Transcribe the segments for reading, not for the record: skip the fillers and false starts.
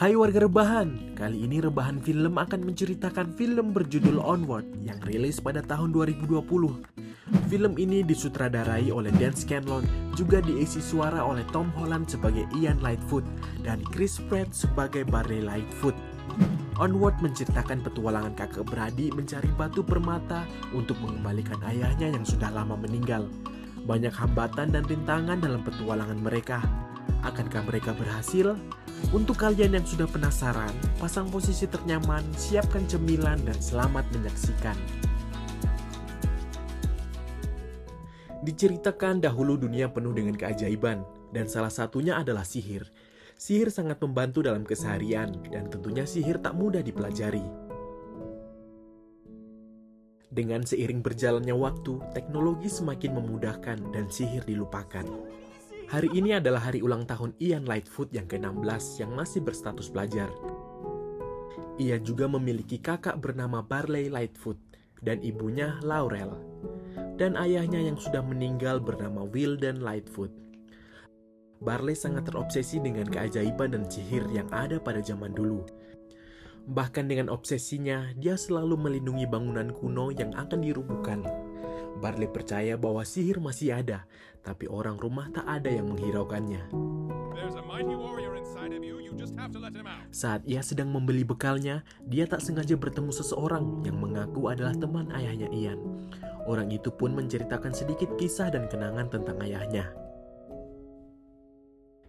Hai warga Rebahan, kali ini Rebahan Film akan menceritakan film berjudul Onward yang rilis pada tahun 2020. Film ini disutradarai oleh Dan Scanlon, juga diisi suara oleh Tom Holland sebagai Ian Lightfoot dan Chris Pratt sebagai Barley Lightfoot. Onward menceritakan petualangan kakak beradik mencari batu permata untuk mengembalikan ayahnya yang sudah lama meninggal. Banyak hambatan dan rintangan dalam petualangan mereka. Akankah mereka berhasil? Untuk kalian yang sudah penasaran, pasang posisi ternyaman, siapkan cemilan, dan selamat menyaksikan. Diceritakan dahulu dunia penuh dengan keajaiban, dan salah satunya adalah sihir. Sihir sangat membantu dalam keseharian, dan tentunya sihir tak mudah dipelajari. Dengan seiring berjalannya waktu, teknologi semakin memudahkan dan sihir dilupakan. Hari ini adalah hari ulang tahun Ian Lightfoot yang ke-16 yang masih berstatus pelajar. Ia juga memiliki kakak bernama Barley Lightfoot dan ibunya Laurel. Dan ayahnya yang sudah meninggal bernama Wilden Lightfoot. Barley sangat terobsesi dengan keajaiban dan sihir yang ada pada zaman dulu. Bahkan dengan obsesinya, dia selalu melindungi bangunan kuno yang akan dirubuhkan. Barley percaya bahwa sihir masih ada, tapi orang rumah tak ada yang menghiraukannya. Saat ia sedang membeli bekalnya, dia tak sengaja bertemu seseorang yang mengaku adalah teman ayahnya Ian. Orang itu pun menceritakan sedikit kisah dan kenangan tentang ayahnya.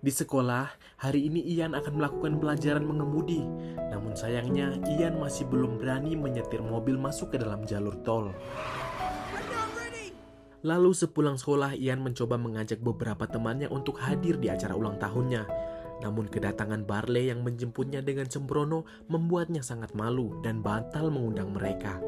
Di sekolah, hari ini Ian akan melakukan pelajaran mengemudi. Namun sayangnya, Ian masih belum berani menyetir mobil masuk ke dalam jalur tol. Lalu sepulang sekolah, Ian mencoba mengajak beberapa temannya untuk hadir di acara ulang tahunnya. Namun kedatangan Barley yang menjemputnya dengan sembrono membuatnya sangat malu dan batal mengundang mereka.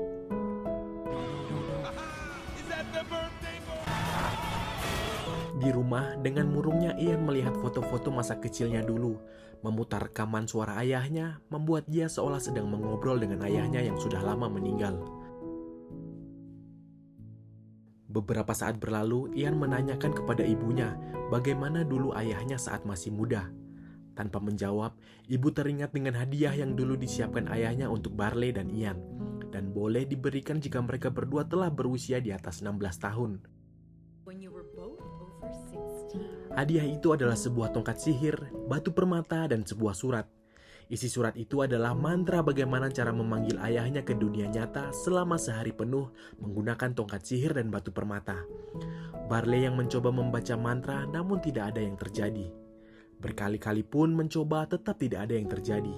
Di rumah, dengan murungnya Ian melihat foto-foto masa kecilnya dulu. Memutar rekaman suara ayahnya membuat dia seolah sedang mengobrol dengan ayahnya yang sudah lama meninggal. Beberapa saat berlalu, Ian menanyakan kepada ibunya bagaimana dulu ayahnya saat masih muda. Tanpa menjawab, ibu teringat dengan hadiah yang dulu disiapkan ayahnya untuk Barley dan Ian, dan boleh diberikan jika mereka berdua telah berusia di atas 16 tahun. Hadiah itu adalah sebuah tongkat sihir, batu permata, dan sebuah surat. Isi surat itu adalah mantra bagaimana cara memanggil ayahnya ke dunia nyata selama sehari penuh menggunakan tongkat sihir dan batu permata. Barley yang mencoba membaca mantra namun tidak ada yang terjadi. Berkali-kali pun mencoba tetap tidak ada yang terjadi.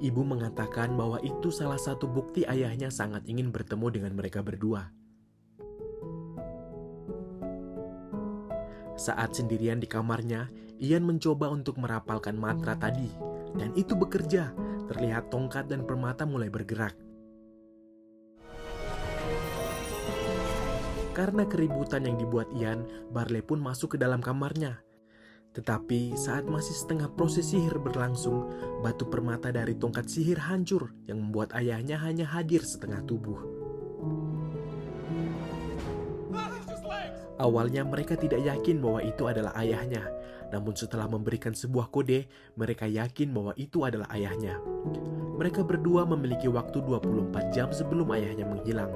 Ibu mengatakan bahwa itu salah satu bukti ayahnya sangat ingin bertemu dengan mereka berdua. Saat sendirian di kamarnya, Ian mencoba untuk merapalkan mantra tadi. Dan itu bekerja, terlihat tongkat dan permata mulai bergerak. Karena keributan yang dibuat Ian, Barley pun masuk ke dalam kamarnya. Tetapi saat masih setengah proses sihir berlangsung, batu permata dari tongkat sihir hancur yang membuat ayahnya hanya hadir setengah tubuh. Awalnya mereka tidak yakin bahwa itu adalah ayahnya, namun setelah memberikan sebuah kode, mereka yakin bahwa itu adalah ayahnya. Mereka berdua memiliki waktu 24 jam sebelum ayahnya menghilang.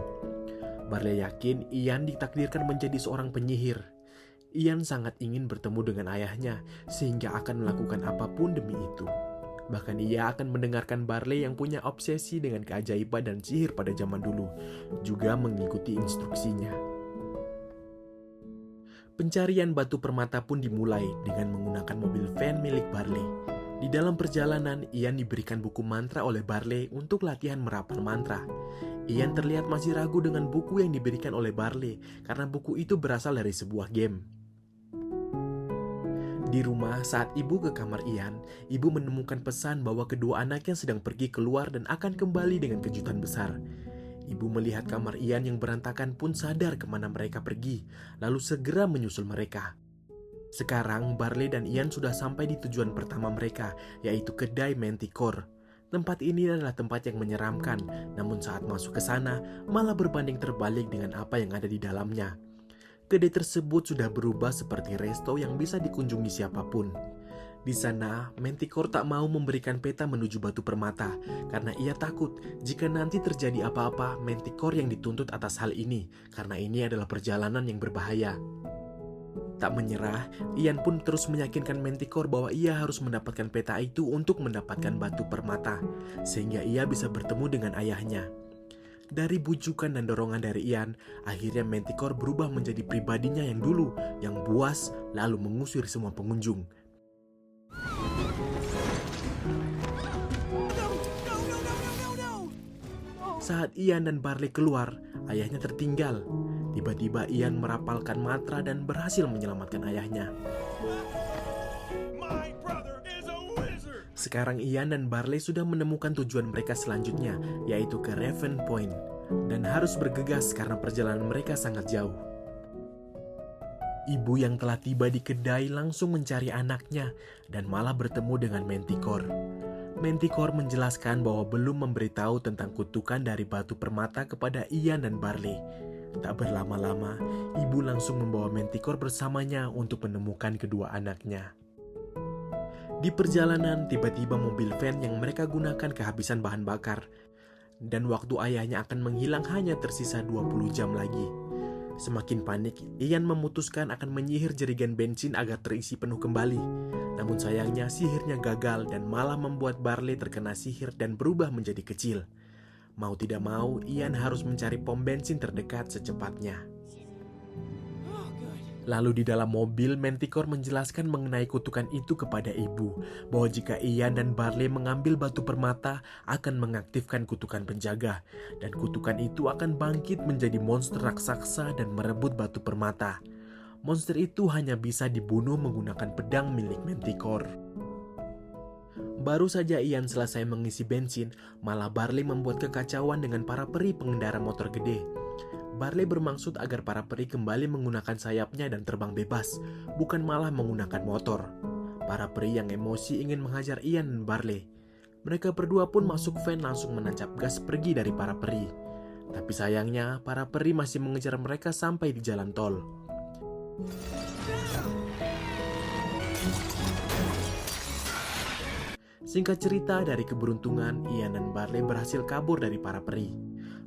Barley yakin Ian ditakdirkan menjadi seorang penyihir. Ian sangat ingin bertemu dengan ayahnya, sehingga akan melakukan apapun demi itu. Bahkan ia akan mendengarkan Barley yang punya obsesi dengan keajaiban dan sihir pada zaman dulu, juga mengikuti instruksinya. Pencarian batu permata pun dimulai dengan menggunakan mobil van milik Barley. Di dalam perjalanan, Ian diberikan buku mantra oleh Barley untuk latihan merapal mantra. Ian terlihat masih ragu dengan buku yang diberikan oleh Barley karena buku itu berasal dari sebuah game. Di rumah, saat ibu ke kamar Ian, ibu menemukan pesan bahwa kedua anaknya sedang pergi keluar dan akan kembali dengan kejutan besar. Ibu melihat kamar Ian yang berantakan pun sadar kemana mereka pergi, lalu segera menyusul mereka. Sekarang Barley dan Ian sudah sampai di tujuan pertama mereka, yaitu kedai Manticore. Tempat ini adalah tempat yang menyeramkan, namun saat masuk ke sana malah berbanding terbalik dengan apa yang ada di dalamnya. Kedai tersebut sudah berubah seperti resto yang bisa dikunjungi siapapun. Di sana, Manticore tak mau memberikan peta menuju batu permata karena ia takut jika nanti terjadi apa-apa, Manticore yang dituntut atas hal ini karena ini adalah perjalanan yang berbahaya. Tak menyerah, Ian pun terus meyakinkan Manticore bahwa ia harus mendapatkan peta itu untuk mendapatkan batu permata, sehingga ia bisa bertemu dengan ayahnya. Dari bujukan dan dorongan dari Ian, akhirnya Manticore berubah menjadi pribadinya yang dulu, yang buas, lalu mengusir semua pengunjung. Saat Ian dan Barley keluar, ayahnya tertinggal. Tiba-tiba Ian merapalkan mantra dan berhasil menyelamatkan ayahnya. Sekarang Ian dan Barley sudah menemukan tujuan mereka selanjutnya, yaitu ke Raven Point, dan harus bergegas karena perjalanan mereka sangat jauh. Ibu yang telah tiba di kedai langsung mencari anaknya dan malah bertemu dengan Manticore. Manticore menjelaskan bahwa belum memberitahu tentang kutukan dari batu permata kepada Ian dan Barley. Tak berlama-lama, ibu langsung membawa Manticore bersamanya untuk menemukan kedua anaknya. Di perjalanan, tiba-tiba mobil van yang mereka gunakan kehabisan bahan bakar. Dan waktu ayahnya akan menghilang hanya tersisa 20 jam lagi. Semakin panik, Ian memutuskan akan menyihir jerigen bensin agar terisi penuh kembali. Namun sayangnya sihirnya gagal dan malah membuat Barley terkena sihir dan berubah menjadi kecil. Mau tidak mau, Ian harus mencari pom bensin terdekat secepatnya. Lalu di dalam mobil, Manticore menjelaskan mengenai kutukan itu kepada ibu, bahwa jika Ian dan Barley mengambil batu permata akan mengaktifkan kutukan penjaga, dan kutukan itu akan bangkit menjadi monster raksasa dan merebut batu permata. Monster itu hanya bisa dibunuh menggunakan pedang milik Manticore. Baru saja Ian selesai mengisi bensin, malah Barley membuat kekacauan dengan para peri pengendara motor gede. Barley bermaksud agar para peri kembali menggunakan sayapnya dan terbang bebas, bukan malah menggunakan motor. Para peri yang emosi ingin menghajar Ian dan Barley. Mereka berdua pun masuk van langsung menancap gas pergi dari para peri. Tapi sayangnya, para peri masih mengejar mereka sampai di jalan tol. Singkat cerita, dari keberuntungan, Ian dan Barley berhasil kabur dari para peri.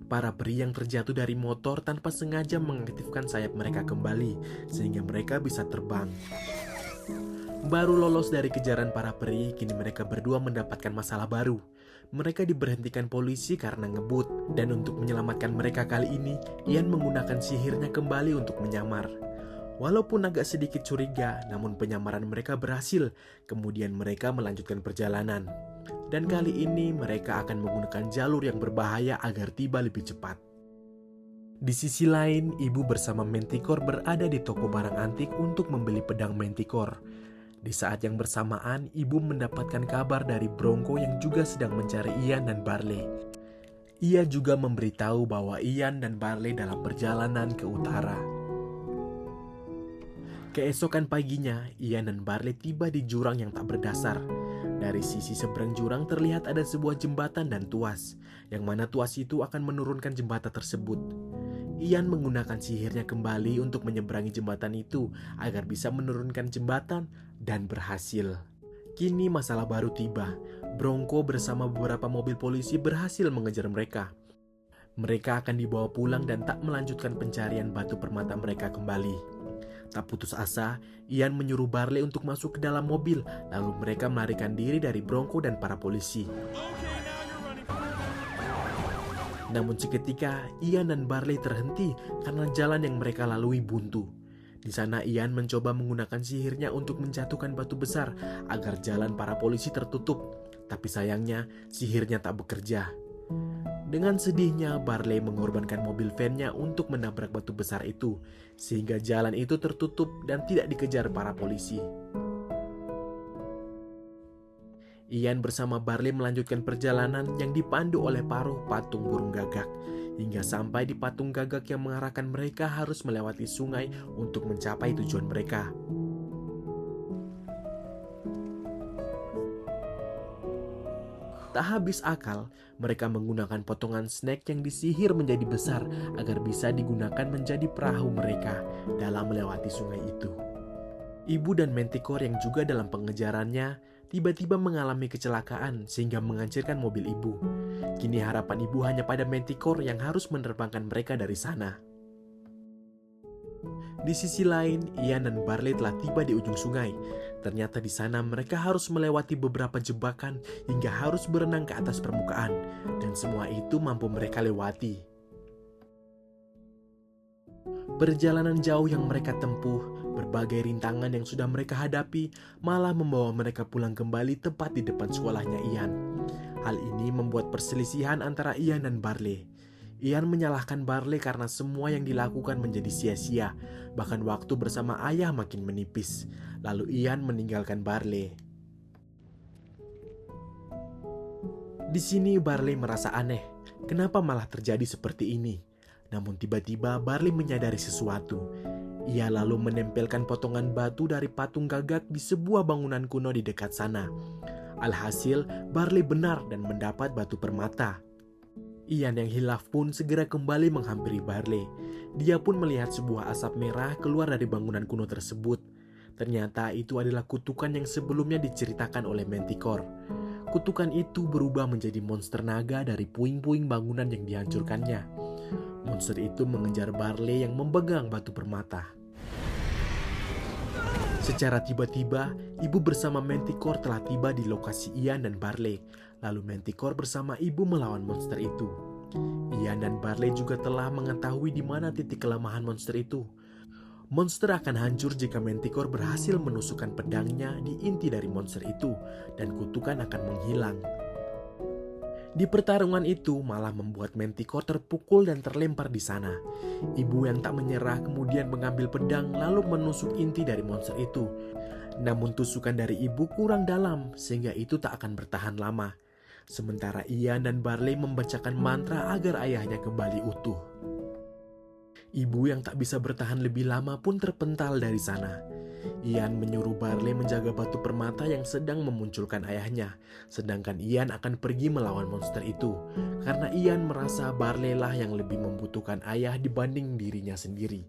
Para peri yang terjatuh dari motor tanpa sengaja mengaktifkan sayap mereka kembali, sehingga mereka bisa terbang. Baru lolos dari kejaran para peri, kini mereka berdua mendapatkan masalah baru. Mereka diberhentikan polisi karena ngebut, dan untuk menyelamatkan mereka kali ini, Ian menggunakan sihirnya kembali untuk menyamar. Walaupun agak sedikit curiga, namun penyamaran mereka berhasil. Kemudian mereka melanjutkan perjalanan. Dan kali ini mereka akan menggunakan jalur yang berbahaya agar tiba lebih cepat. Di sisi lain, ibu bersama Manticore berada di toko barang antik untuk membeli pedang Manticore. Di saat yang bersamaan, ibu mendapatkan kabar dari Bronco yang juga sedang mencari Ian dan Barley. Ia juga memberitahu bahwa Ian dan Barley dalam perjalanan ke utara. Keesokan paginya, Ian dan Barley tiba di jurang yang tak berdasar. Dari sisi seberang jurang terlihat ada sebuah jembatan dan tuas, yang mana tuas itu akan menurunkan jembatan tersebut. Ian menggunakan sihirnya kembali untuk menyeberangi jembatan itu agar bisa menurunkan jembatan dan berhasil. Kini masalah baru tiba. Bronco bersama beberapa mobil polisi berhasil mengejar mereka. Mereka akan dibawa pulang dan tak melanjutkan pencarian batu permata mereka kembali. Tak putus asa, Ian menyuruh Barley untuk masuk ke dalam mobil, lalu mereka melarikan diri dari Bronco dan para polisi. Namun seketika, Ian dan Barley terhenti karena jalan yang mereka lalui buntu. Di sana Ian mencoba menggunakan sihirnya untuk menjatuhkan batu besar agar jalan para polisi tertutup. Tapi sayangnya, sihirnya tak bekerja. Dengan sedihnya, Barley mengorbankan mobil van-nya untuk menabrak batu besar itu, sehingga jalan itu tertutup dan tidak dikejar para polisi. Ian bersama Barley melanjutkan perjalanan yang dipandu oleh paruh patung burung gagak, hingga sampai di patung gagak yang mengarahkan mereka harus melewati sungai untuk mencapai tujuan mereka. Tak habis akal, mereka menggunakan potongan snack yang disihir menjadi besar agar bisa digunakan menjadi perahu mereka dalam melewati sungai itu. Ibu dan Manticore yang juga dalam pengejarannya tiba-tiba mengalami kecelakaan sehingga menghancurkan mobil ibu. Kini harapan ibu hanya pada Manticore yang harus menerbangkan mereka dari sana. Di sisi lain, Ian dan Barley telah tiba di ujung sungai. Ternyata di sana mereka harus melewati beberapa jebakan hingga harus berenang ke atas permukaan. Dan semua itu mampu mereka lewati. Perjalanan jauh yang mereka tempuh, berbagai rintangan yang sudah mereka hadapi, malah membawa mereka pulang kembali tepat di depan sekolahnya Ian. Hal ini membuat perselisihan antara Ian dan Barley. Ian menyalahkan Barley karena semua yang dilakukan menjadi sia-sia, bahkan waktu bersama ayah makin menipis. Lalu Ian meninggalkan Barley. Di sini Barley merasa aneh, kenapa malah terjadi seperti ini? Namun tiba-tiba Barley menyadari sesuatu. Ia lalu menempelkan potongan batu dari patung gagak di sebuah bangunan kuno di dekat sana. Alhasil, Barley benar dan mendapat batu permata. Ian yang hilaf pun segera kembali menghampiri Barley. Dia pun melihat sebuah asap merah keluar dari bangunan kuno tersebut. Ternyata itu adalah kutukan yang sebelumnya diceritakan oleh Manticore. Kutukan itu berubah menjadi monster naga dari puing-puing bangunan yang dihancurkannya. Monster itu mengejar Barley yang memegang batu permata. Secara tiba-tiba, ibu bersama Manticore telah tiba di lokasi Ian dan Barley. Lalu Manticore bersama ibu melawan monster itu. Ian dan Barley juga telah mengetahui di mana titik kelemahan monster itu. Monster akan hancur jika Manticore berhasil menusukkan pedangnya di inti dari monster itu, dan kutukan akan menghilang. Di pertarungan itu malah membuat Manticore terpukul dan terlempar di sana. Ibu yang tak menyerah kemudian mengambil pedang lalu menusuk inti dari monster itu. Namun tusukan dari ibu kurang dalam sehingga itu tak akan bertahan lama. Sementara Ian dan Barley membacakan mantra agar ayahnya kembali utuh. Ibu yang tak bisa bertahan lebih lama pun terpental dari sana. Ian menyuruh Barley menjaga batu permata yang sedang memunculkan ayahnya, sedangkan Ian akan pergi melawan monster itu, karena Ian merasa Barley lah yang lebih membutuhkan ayah dibanding dirinya sendiri.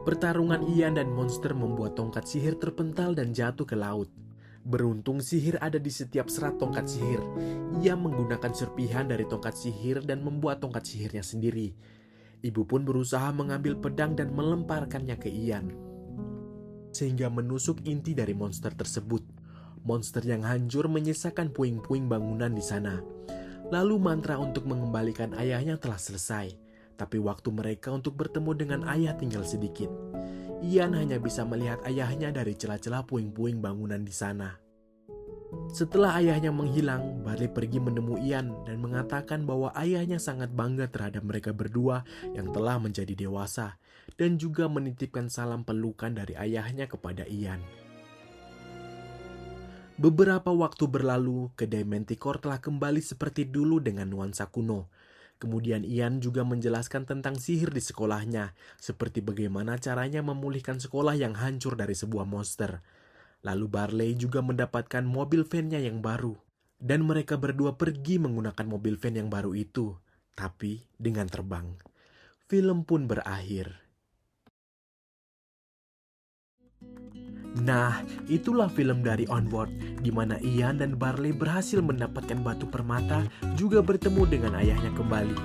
Pertarungan Ian dan monster membuat tongkat sihir terpental dan jatuh ke laut. Beruntung sihir ada di setiap serat tongkat sihir. Ia menggunakan serpihan dari tongkat sihir dan membuat tongkat sihirnya sendiri. Ibu pun berusaha mengambil pedang dan melemparkannya ke Ian, sehingga menusuk inti dari monster tersebut. Monster yang hancur menyisakan puing-puing bangunan di sana. Lalu mantra untuk mengembalikan ayahnya telah selesai. Tapi waktu mereka untuk bertemu dengan ayah tinggal sedikit. Ian hanya bisa melihat ayahnya dari celah-celah puing-puing bangunan di sana. Setelah ayahnya menghilang, Barley pergi menemui Ian dan mengatakan bahwa ayahnya sangat bangga terhadap mereka berdua yang telah menjadi dewasa, dan juga menitipkan salam pelukan dari ayahnya kepada Ian. Beberapa waktu berlalu, kedai Manticore telah kembali seperti dulu dengan nuansa kuno. Kemudian Ian juga menjelaskan tentang sihir di sekolahnya, seperti bagaimana caranya memulihkan sekolah yang hancur dari sebuah monster. Lalu Barley juga mendapatkan mobil van-nya yang baru. Dan mereka berdua pergi menggunakan mobil van yang baru itu, tapi dengan terbang. Film pun berakhir. Nah, itulah film dari Onward, di mana Ian dan Barley berhasil mendapatkan batu permata, juga bertemu dengan ayahnya kembali.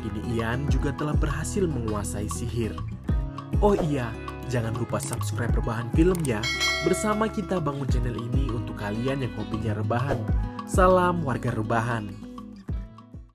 Kini Ian juga telah berhasil menguasai sihir. Oh iya, jangan lupa subscribe Rebahan Film ya. Bersama kita bangun channel ini untuk kalian yang hobinya rebahan. Salam warga rebahan.